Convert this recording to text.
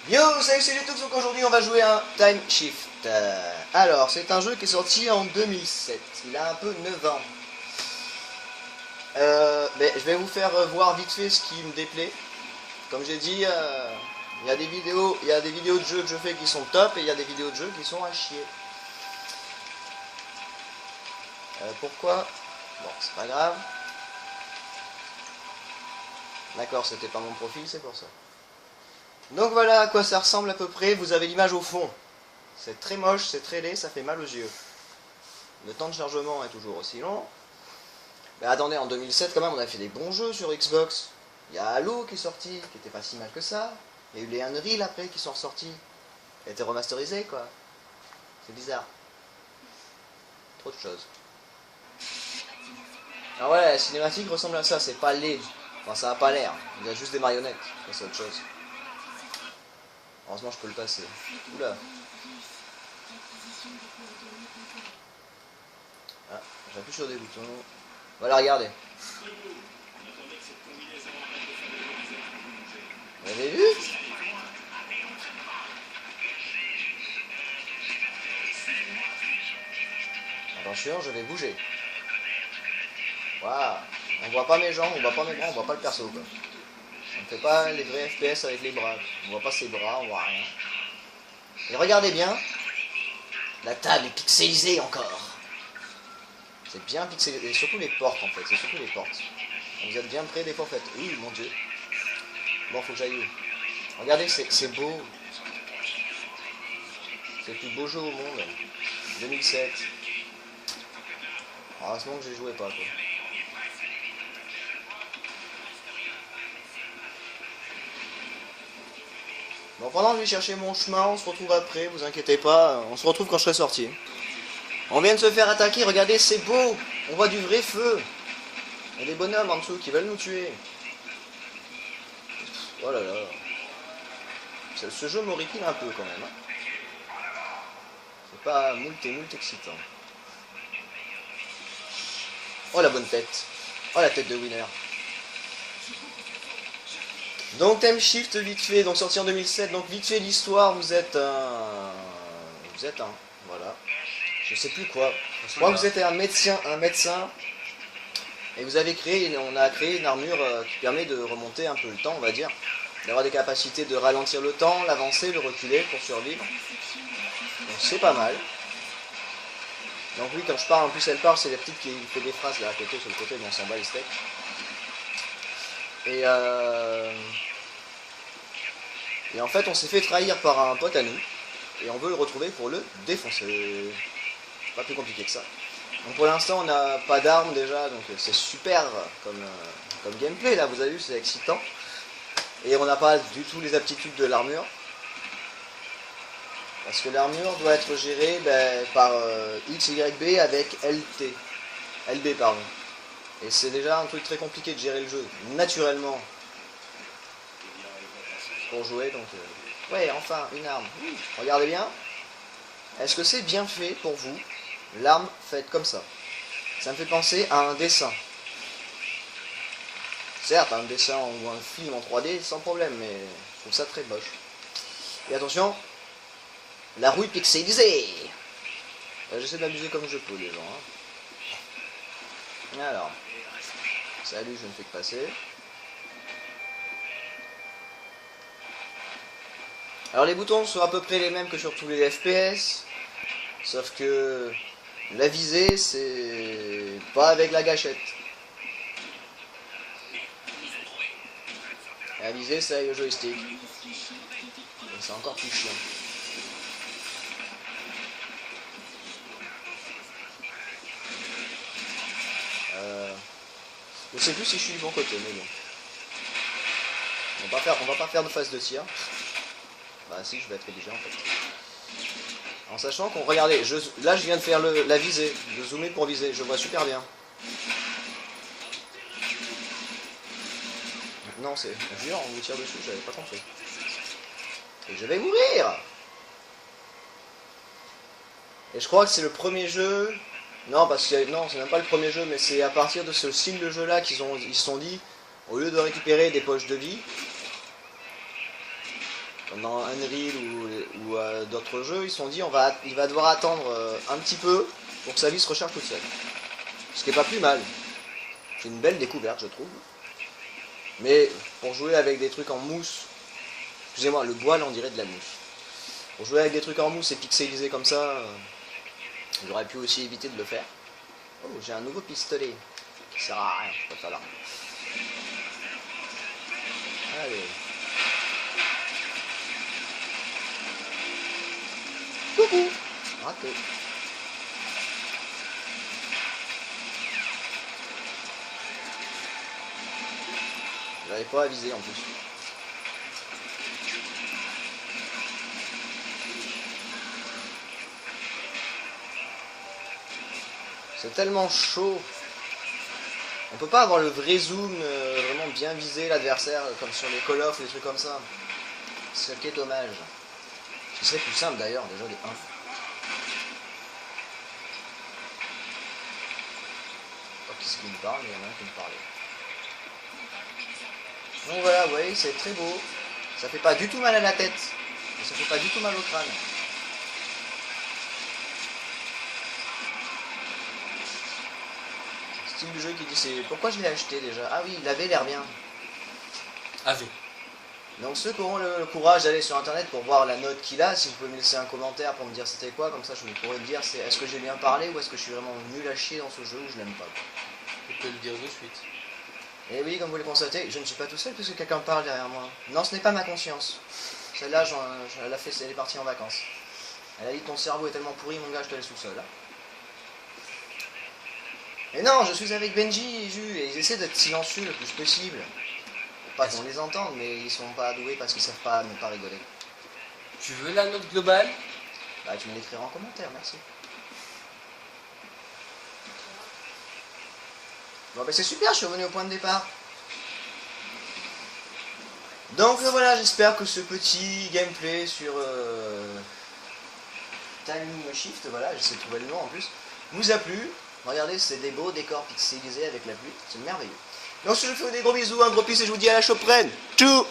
Yo, salut, c'est YouTube, donc aujourd'hui on va jouer à un Time Shift. Alors, c'est un jeu qui est sorti en 2007, il a un peu 9 ans. Je vais vous faire voir vite fait ce qui me déplaît. Comme j'ai dit, il y a des vidéos de jeux que je fais qui sont top et il y a des vidéos de jeux qui sont à chier. Pourquoi? Bon, c'est pas grave. D'accord, c'était pas mon profil, c'est pour ça. Donc voilà à quoi ça ressemble à peu près, vous avez l'image au fond. C'est très moche, c'est très laid, ça fait mal aux yeux. Le temps de chargement est toujours aussi long. Mais attendez, en 2007 quand même on a fait des bons jeux sur Xbox. Il y a Halo qui est sorti, qui était pas si mal que ça. Il y a eu les Unreal après qui sont ressortis. Qui a été remasterisé quoi. C'est bizarre. Trop de choses. Ah ouais, la cinématique ressemble à ça, c'est pas laid. Enfin ça a pas l'air, il y a juste des marionnettes, c'est autre chose. Heureusement je peux le passer. Oula. Ah, j'appuie sur des boutons. Voilà, regardez. Vous avez vu? Attention, je vais bouger. Waouh. On voit pas mes jambes, on voit pas mes bras, on voit pas le perso quoi. On ne fait pas les vrais FPS avec les bras. On voit pas ses bras, on voit rien. Et regardez bien, la table est pixelisée encore. C'est bien pixelisé, et surtout les portes en fait, c'est surtout les portes. Vous êtes bien près des portes. Oui, mon dieu. Bon, faut que j'aille où? Regardez, c'est beau. C'est le plus beau jeu au monde. 2007. Heureusement que j'y jouais pas quoi. Bon, pendant que je vais chercher mon chemin, on se retrouve après, vous inquiétez pas, on se retrouve quand je serai sorti. On vient de se faire attaquer, regardez, c'est beau, on voit du vrai feu. Il y a des bonhommes en dessous qui veulent nous tuer. Oh là là. Ce jeu m'horripile un peu quand même. C'est pas moult et moult excitant. Oh la bonne tête. Oh la tête de winner. Donc Time Shift vite fait, donc sorti en 2007, donc vite fait l'histoire, vous êtes un... voilà. Je sais plus quoi. Je crois que vous êtes un médecin, et vous avez créé, on a créé une armure qui permet de remonter un peu le temps, on va dire. D'avoir des capacités de ralentir le temps, l'avancer, le reculer pour survivre. Donc c'est pas mal. Donc oui, comme je parle, en plus elle parle, c'est la petite qui fait des phrases là à côté, sur le côté, mais on s'en bat les steaks. Et en fait, on s'est fait trahir par un pote à nous, et on veut le retrouver pour le défoncer. C'est pas plus compliqué que ça. Donc pour l'instant, on n'a pas d'armes déjà, donc c'est super comme gameplay, là, vous avez vu, c'est excitant. Et on n'a pas du tout les aptitudes de l'armure. Parce que l'armure doit être gérée par X, Y, B avec LB, pardon. Et c'est déjà un truc très compliqué de gérer le jeu, naturellement. Pour jouer, donc... Ouais, enfin, une arme. Regardez bien. Est-ce que c'est bien fait pour vous, l'arme faite comme ça? Ça me fait penser à un dessin. Certes, un dessin ou un film en 3D, sans problème, mais je trouve ça très moche. Et attention, la rouille pixelisée. J'essaie de m'amuser comme je peux, les gens. Hein. Alors, salut, je ne fais que passer. Alors les boutons sont à peu près les mêmes que sur tous les FPS, sauf que la visée c'est pas avec la gâchette. La visée c'est avec le joystick. Et c'est encore plus chiant. Je sais plus si je suis du bon côté, mais bon. On va pas faire de phase de tir. Bah si, je vais être obligé en fait. En sachant qu'on, regardez, là je viens de faire la visée, de zoomer pour viser, je vois super bien. Non, c'est... Jure, on vous tire dessus, j'avais pas compris. Et je vais mourir. Et je crois que c'est le premier jeu... Non, parce que non, c'est même pas le premier jeu, mais c'est à partir de ce style de jeu là ils se sont dit, au lieu de récupérer des poches de vie, comme dans Unreal ou d'autres jeux, ils se sont dit il va devoir attendre un petit peu pour que sa vie se recharge toute seule. Ce qui est pas plus mal. C'est une belle découverte, je trouve. Mais pour jouer avec des trucs en mousse, excusez-moi, le bois là on dirait de la mousse. Pour jouer avec des trucs en mousse et pixelisés comme ça, j'aurais pu aussi éviter de le faire. Oh, j'ai un nouveau pistolet qui sert à rien, je peux faire là. Allez. Coucou. Raté. J'avais pas à viser en plus. C'est tellement chaud. On peut pas avoir le vrai zoom, vraiment bien viser l'adversaire comme sur les Call of ou des trucs comme ça. Ce qui est dommage. Ce serait plus simple d'ailleurs, déjà des 1. Pas qui c'est qui me parle, mais il y en a un qui me parlait. Donc voilà, vous voyez, c'est très beau. Ça fait pas du tout mal à la tête. Et ça fait pas du tout mal au crâne. Style du jeu qui dit c'est pourquoi je l'ai acheté déjà. Ah oui, il avait l'air bien. AV. Donc ceux qui auront le courage d'aller sur internet pour voir la note qu'il a, si vous pouvez me laisser un commentaire pour me dire c'était quoi, comme ça je pourrais me dire c'est est-ce que j'ai bien parlé ou est-ce que je suis vraiment nul à chier dans ce jeu ou je l'aime pas. Je peux le dire de suite. Et oui, comme vous le constatez, je ne suis pas tout seul puisque quelqu'un parle derrière moi. Non, ce n'est pas ma conscience. Celle-là, elle a fait, elle est partie en vacances. Elle a dit ton cerveau est tellement pourri mon gars, je te laisse tout seul. Hein. Et non, je suis avec Benji et Ju et ils essaient d'être silencieux le plus possible. Pas qu'on les entende, mais ils sont pas doués parce qu'ils savent pas ne pas rigoler. Tu veux la note globale? Bah tu me l'écriras en commentaire, merci. Bon bah c'est super, je suis revenu au point de départ. Donc voilà, j'espère que ce petit gameplay sur Timing Shift, voilà, j'essaie de trouver le nom en plus, vous a plu. Regardez, c'est des beaux décors pixelisés avec la pluie, c'est merveilleux. Donc je vous fais des gros bisous, un gros peace et je vous dis à la prochaine. Tchou.